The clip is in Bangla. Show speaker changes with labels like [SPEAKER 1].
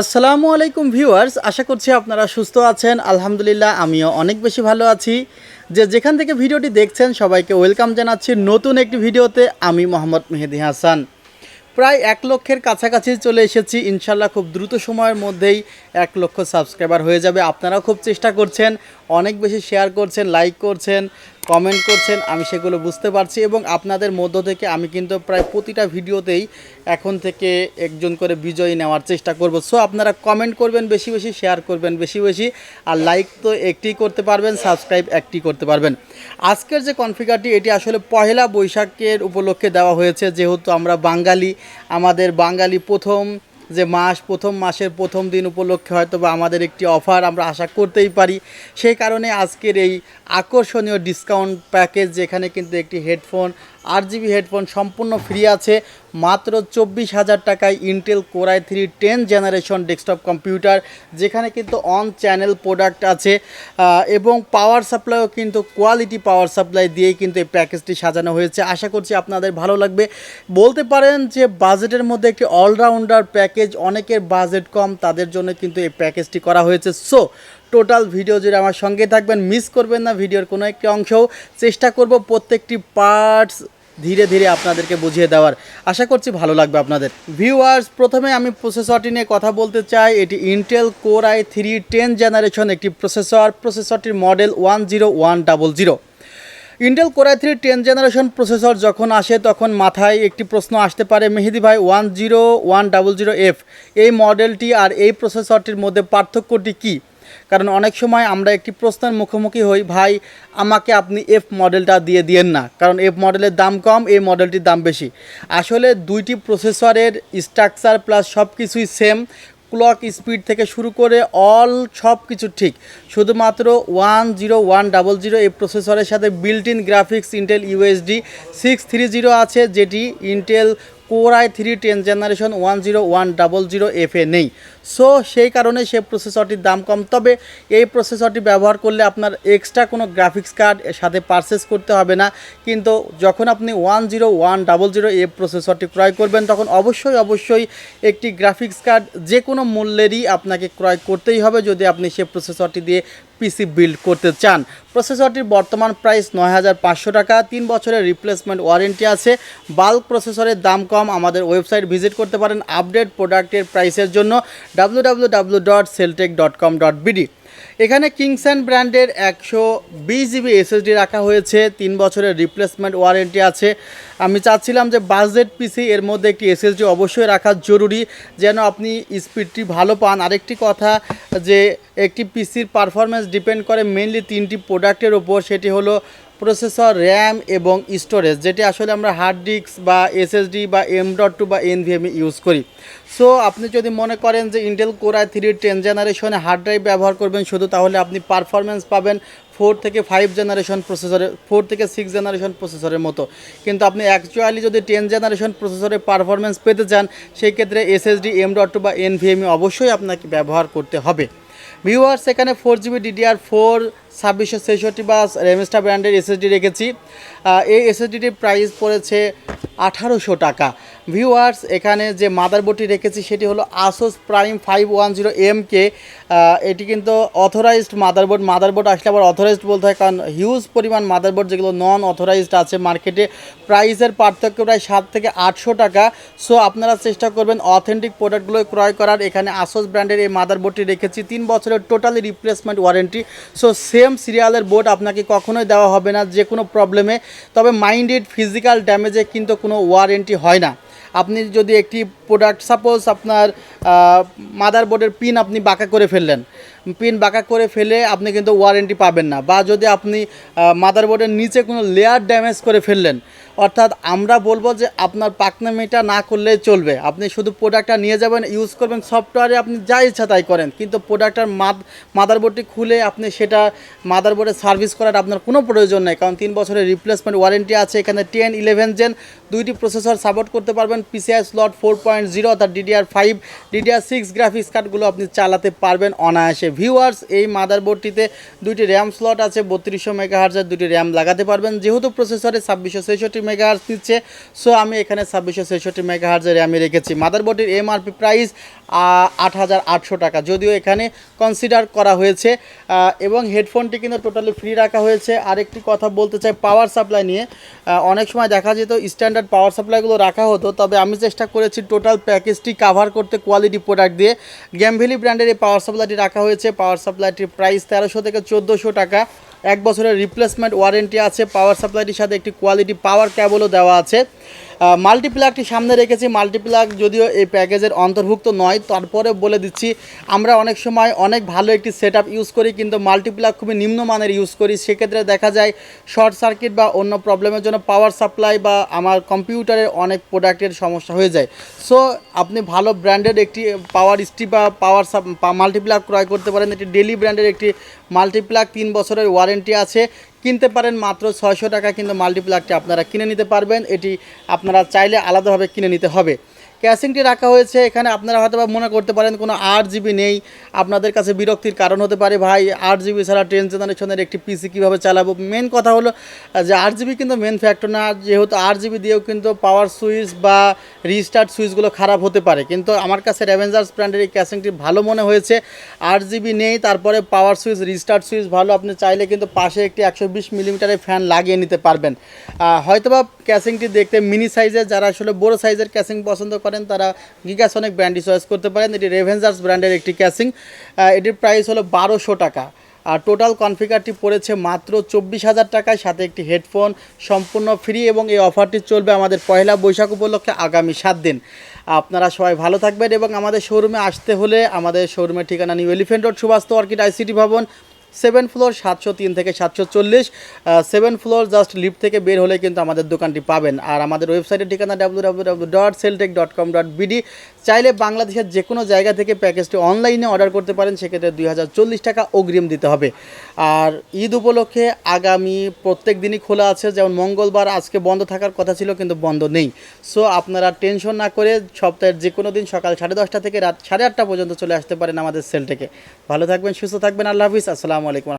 [SPEAKER 1] আসসালামু আলাইকুম ভিউয়ার্স, আশা করছি আপনারা সুস্থ আছেন। আলহামদুলিল্লাহ আমিও অনেক বেশি ভালো আছি। যেখান থেকে ভিডিওটি দেখছেন সবাইকে ওয়েলকাম জানাচ্ছি নতুন একটি ভিডিওতে। আমি মোহাম্মদ মেহেদি হাসান। প্রায় 1 লক্ষের কাছাকাছি চলে এসেছি। ইনশাল্লাহ খুব দ্রুত সময়ের মধ্যেই 1 লক্ষ সাবস্ক্রাইবার হয়ে যাবে। আপনারাও খুব চেষ্টা করছেন, অনেক বেশি শেয়ার করছেন, লাইক করছেন, কমেন্ট করছেন, আমি সেগুলো বুঝতে পারছি। এবং আপনাদের মধ্য থেকে আমি কিন্তু প্রায় প্রতিটা ভিডিওতেই এখন থেকে একজন করে বিজয়ী নেওয়ার চেষ্টা করব। সো আপনারা কমেন্ট করবেন বেশি বেশি, শেয়ার করবেন বেশি বেশি, আর লাইক তো একটি করতে পারবেন, সাবস্ক্রাইব একটি করতে পারবেন। আজকের যে কনফিগারটি, এটি আসলে পহেলা বৈশাখের উপলক্ষে দেওয়া হয়েছে। যেহেতু আমরা বাঙালি, আমাদের বাঙালি প্রথম মাসের প্রথম দিন উপলক্ষে হয়তো বা আমাদের একটি অফার আমরা আশা করতেই পারি। সেই কারণে আজকের এই আকর্ষণীয় ডিসকাউন্ট প্যাকেজ, যেখানে কিন্তু একটি হেডফোন RGB হেডফোন সম্পূর্ণ ফ্রি আছে মাত্র 24,000 টাকায়। Intel core i3 10th generation desktop computer, যেখানে কিন্তু অন চ্যানেল প্রোডাক্ট আছে এবং পাওয়ার সাপ্লাইও কিন্তু কোয়ালিটি পাওয়ার সাপ্লাই দিয়েই কিন্তু এই প্যাকেজটি সাজানো হয়েছে। আশা করছি আপনাদের ভালো লাগবে। বলতে পারেন যে বাজেটের মধ্যে একটি অলরাউন্ডার প্যাকেজ। অনেকের বাজেট কম, তাদের জন্য কিন্তু এই প্যাকেজটি করা হয়েছে। সো টোটাল ভিডিও জুড়ে আমার সঙ্গে থাকবেন, মিস করবেন না ভিডিওর কোনো একটি অংশও। চেষ্টা করব প্রত্যেকটি পার্টস ধীরে ধীরে আপনাদেরকে বুঝিয়ে দেওয়ার। আশা করছি ভালো লাগবে আপনাদের। ভিউয়ার্স, প্রথমে আমি প্রসেসরটি নিয়ে কথা বলতে চাই। এটি Intel core i3 10th generation একটি প্রসেসরটির model 10100। Intel core i3 10th generation processor যখন আসে তখন মাথায় একটি প্রশ্ন আসতে পারে, মেহেদি ভাই 10100F এই মডেলটি আর এই প্রসেসরটির মধ্যে পার্থক্যটি কী? কারণ অনেক সময় আমরা একটি প্রশ্নের মুখোমুখি হই, ভাই আমাকে আপনি এফ মডেলটা দিয়ে দিয়েন না, কারণ এফ মডেলের দাম কম, এই মডেলটির দাম বেশি। আসলে দুইটি প্রসেসরের স্ট্রাকচার প্লাস সব কিছুই সেম। ক্লক স্পিড থেকে শুরু করে সব কিছু ঠিক। শুধুমাত্র 10100 এই প্রসেসরের সাথে built in graphics Intel USD 630 আছে, যেটি Intel core i3 10th generation 10100F এ নেই। সো সেই কারণে সে প্রসেসরটির দাম কম। তবে এই প্রসেসরটি ব্যবহার করলে আপনার এক্সট্রা কোনো গ্রাফিক্স কার্ড সাথে পারচেস করতে হবে না। কিন্তু যখন আপনি 10100F প্রসেসরটি ক্রয় করবেন তখন অবশ্যই একটি গ্রাফিক্স কার্ড যে কোনো মূল্যেরই আপনাকে ক্রয় করতেই হবে, যদি আপনি সে প্রসেসরটি দিয়ে পিসি বিল্ড করতে চান। প্রসেসরটির বর্তমান প্রাইস 9,500 টাকা। 3 বছরের রিপ্লেসমেন্ট ওয়ারেন্টি আছে। বাল্ক প্রসেসরের দাম কম। আমাদের ওয়েবসাইট ভিজিট করতে পারেন আপডেট প্রোডাক্টের প্রাইসের জন্য www.celltech.com.bd। এখানে কিংসন ব্র্যান্ডের 120GB SSD রাখা হয়েছে। 3 বছরের রিপ্লেসমেন্ট ওয়ারেন্টি আছে। আমি চাচ্ছিলাম যে বাজেট পিসি এর মধ্যে একটি SSD অবশ্যই রাখা জরুরি, যেন আপনি স্পিডটি ভালো পান। আরেকটি কথা, যে একটি পিসির পারফরমেন্স ডিপেন্ড করে মেইনলি 3টি প্রোডাক্টের ওপর। সেটি হলো প্রসেসর, র্যাম এবং স্টোরেজ, যেটি আসলে আমরা হার্ড ডিস্ক বা SSD বা M.2 বা NVMe ইউজ করি। সো আপনি যদি মনে করেন যে ইন্টেল কোর i3 10th জেনারেশনে হার্ড ড্রাইভ ব্যবহার করবেন শুধু, তাহলে আপনি পারফরমেন্স পাবেন 4 থেকে 5 জেনারেশন প্রসেসরের, 4 থেকে 6 জেনারেশন প্রসেসরের মতো। কিন্তু আপনি অ্যাকচুয়ালি যদি 10 জেনারেশন প্রসেসরের পারফরমেন্স পেতে চান, সেই ক্ষেত্রে SSD, M.2 বা NVMe অবশ্যই আপনাকে ব্যবহার করতে হবে। ভিউয়ার্স, এখানে 4GB DDR-4 2666 বা রেমস্টা ব্র্যান্ডের SSD রেখেছি। এই SSDটির প্রাইস পড়েছে 1800 টাকা। ভিউয়ার্স, এখানে যে মাদারবোর্ডটি রেখেছি সেটি হলো ASUS Prime 510MK। এটি কিন্তু অথরাইজড মাদারবোর্ড আসলে আবার অথরাইজড বলতে হয়, কারণ হিউজ পরিমাণ মাদারবোর্ড যেগুলো নন অথরাইজড আছে মার্কেটে। প্রাইসের পার্থক্য প্রায় 700 থেকে 800 টাকা। সো আপনারা চেষ্টা করবেন অথেন্টিক প্রোডাক্টগুলো ক্রয় করার। এখানে ASUS ব্র্যান্ডের এই মাদারবোর্ডটি রেখেছি। 3 বছরের totally replacement warranty. So same সিরিয়ালের বোর্ড আপনাকে কখনোই দেওয়া হবে না যে কোনো প্রবলেমে। তবে মাইন্ডেড ফিজিক্যাল ড্যামেজে কিন্তু কোনো ওয়ারেন্টি হয় না। আপনি যদি একটি প্রোডাক্ট, সাপোজ আপনার মাদারবোর্ডের পিন আপনি বাঁকা করে ফেলে আপনি কিন্তু ওয়ারেন্টি পাবেন না। বা যদি আপনি মাদারবোর্ডের নিচে কোনো লেয়ার ড্যামেজ করে ফেললেন, অর্থাৎ আমরা বলবো যে আপনার পাকনামিটা না করলেই চলবে। আপনি শুধু প্রোডাক্টটা নিয়ে যাবেন, ইউজ করবেন, সফটওয়্যারে আপনি যা ইচ্ছা তাই করেন, কিন্তু প্রোডাক্টটার মাদারবোর্ডটি খুলে আপনি সেটা মাদারবোর্ডে সার্ভিস করার আপনার কোনো প্রয়োজন নেই, কারণ 3 বছরের রিপ্লেসমেন্ট ওয়ারেন্টি আছে। এখানে 10, 11 জেন দুইটি প্রসেসর সাপোর্ট করতে পারবেন। PCI স্লট 4.0 অর্থাৎ DDR5, DDR6 গ্রাফিক্স কার্ডগুলো আপনি চালাতে পারবেন অনায়াসে। ভিউয়ার্স, এই মাদারবোর্ডটিতে দুইটি র্যাম স্লট আছে, 3200 মেগাহার্জের দুটি র্যাম লাগাতে পারবেন। যেহেতু প্রসেসরে 2666 মেগাহার্জ নিচ্ছে। সো আমি এখানে 2666 মেগাহার্জের র্যামে রেখেছি। মাদারবোর্ডের এমআরপি প্রাইস 8800 টাকা, যদিও এখানে কনসিডার করা হয়েছে এবং হেডফোনটি কিন্তু টোটালি ফ্রি রাখা হয়েছে। আরেকটি কথা বলতে চাই পাওয়ার সাপ্লাই নিয়ে। অনেক সময় দেখা যেত স্ট্যান্ডার্ড পাওয়ার সাপ্লাইগুলো রাখা হতো, তবে আমি চেষ্টা করেছি টোটাল প্যাকেজটি কাভার করতে কোয়ালিটি প্রোডাক্ট দিয়ে। ভ্যালি ব্র্যান্ডের এই পাওয়ার সাপ্লাইটি রাখা হয়েছে। পাওয়ার সাপ্লাইটির প্রাইস 1300 থেকে 1400 টাকা। 1 বছরের রিপ্লেসমেন্ট ওয়ারেন্টি আছে। পাওয়ার সাপ্লাইটির সাথে একটি কোয়ালিটি পাওয়ার কেবলও দেওয়া আছে। মাল্টিপ্লাগটি সামনে রেখেছি। মাল্টিপ্লাগ যদিও এই প্যাকেজের অন্তর্ভুক্ত নয়, তারপরে বলে দিচ্ছি আমরা অনেক সময় অনেক ভালো একটি সেট ইউজ করি, কিন্তু মাল্টিপ্লাগ খুবই নিম্নমানের ইউজ করি। সেক্ষেত্রে দেখা যায় শর্ট সার্কিট বা অন্য প্রবলেমের জন্য পাওয়ার সাপ্লাই বা আমার কম্পিউটারের অনেক প্রোডাক্টের সমস্যা হয়ে যায়। সো আপনি ভালো ব্র্যান্ডের একটি পাওয়ার স্ট্রিপ বা পাওয়ার মাল্টিপ্লাগ ক্রয় করতে পারেন। এটি ডেলি ব্র্যান্ডের একটি মাল্টিপ্লাগ, 3 বছরের ওয়ারেন্টি আছে। কিনতে পারেন মাত্র 600 টাকা, কিন্তু মাল্টিপ্লাগটি আপনারা কিনে নিতে পারবেন। এটি আপনারা চাইলে আলাদাভাবে কিনে নিতে হবে। ক্যাসিংটি রাখা হয়েছে এখানে। আপনারা হয়তো বা মনে করতে পারেন কোনো 8GB নেই, আপনাদের কাছে বিরক্তির কারণ হতে পারে, ভাই 8GB ছাড়া 10th জেনারেশনের একটি পিসি কীভাবে চালাবো। মেন কথা হলো যে 8GB কিন্তু মেন ফ্যাক্টর না, যেহেতু 8GB দিয়েও কিন্তু পাওয়ার সুইচ বা রিস্টার্ট সুইচগুলো খারাপ হতে পারে। কিন্তু আমার কাছে রেভেঞ্জার্স ব্র্যান্ডের এই ক্যাসিংটি ভালো মনে হয়েছে। 8GB নেই, তারপরে পাওয়ার সুইচ রিস্টার্ট সুইচ ভালো। আপনি চাইলে কিন্তু পাশে একটি 120 মিলিমিটারের ফ্যান লাগিয়ে নিতে পারবেন। হয়তোবা ক্যাসিংটি দেখতে মিনি সাইজের, যারা আসলে বড় সাইজের ক্যাসিং পছন্দ করেন তারা গিগাসনিক ব্র্যান্ডটি চয়েস করতে পারেন। এটি রেভেঞ্জার্স ব্র্যান্ডের একটি ক্যাসিং। এটির প্রাইস হলো 1200 টাকা। আর টোটাল কনফিগারটি পড়েছে মাত্র 24,000 টাকায়, সাথে একটি হেডফোন সম্পূর্ণ ফ্রি। এবং এই অফারটি চলবে আমাদের পয়লা বৈশাখ উপলক্ষে আগামী 7 দিন। আপনারা সবাই ভালো থাকবেন। এবং আমাদের শোরুমে আসতে হলে আমাদের শোরুমের ঠিকানা new Elephant Road, Subhash Orchid ICT ভবন, 7 ফ্লোর, 703 থেকে 740। 7 ফ্লোর জাস্ট লিফট থেকে বের হলে কিন্তু আমাদের দোকানটি পাবেন। আর আমাদের ওয়েবসাইটের ঠিকানা www.celltech.com.bd। চাইলে বাংলাদেশের যে কোনো জায়গা থেকে প্যাকেজটি অনলাইনে অর্ডার করতে পারেন, সেক্ষেত্রে 2040 টাকা অগ্রিম দিতে হবে। আর ঈদ উপলক্ষে আগামী প্রত্যেক দিনই খোলা আছে, যেমন মঙ্গলবার আজকে বন্ধ থাকার কথা ছিল কিন্তু বন্ধ নেই। সো আপনারা টেনশন না করে সপ্তাহের যে কোনো দিন সকাল 10:30 থেকে রাত 8:30 পর্যন্ত চলে আসতে পারেন আমাদের সেলটেকে। ভালো থাকবেন, সুস্থ থাকবেন। আল্লাহ হাফিজ। আসসালামু আলাইকুম।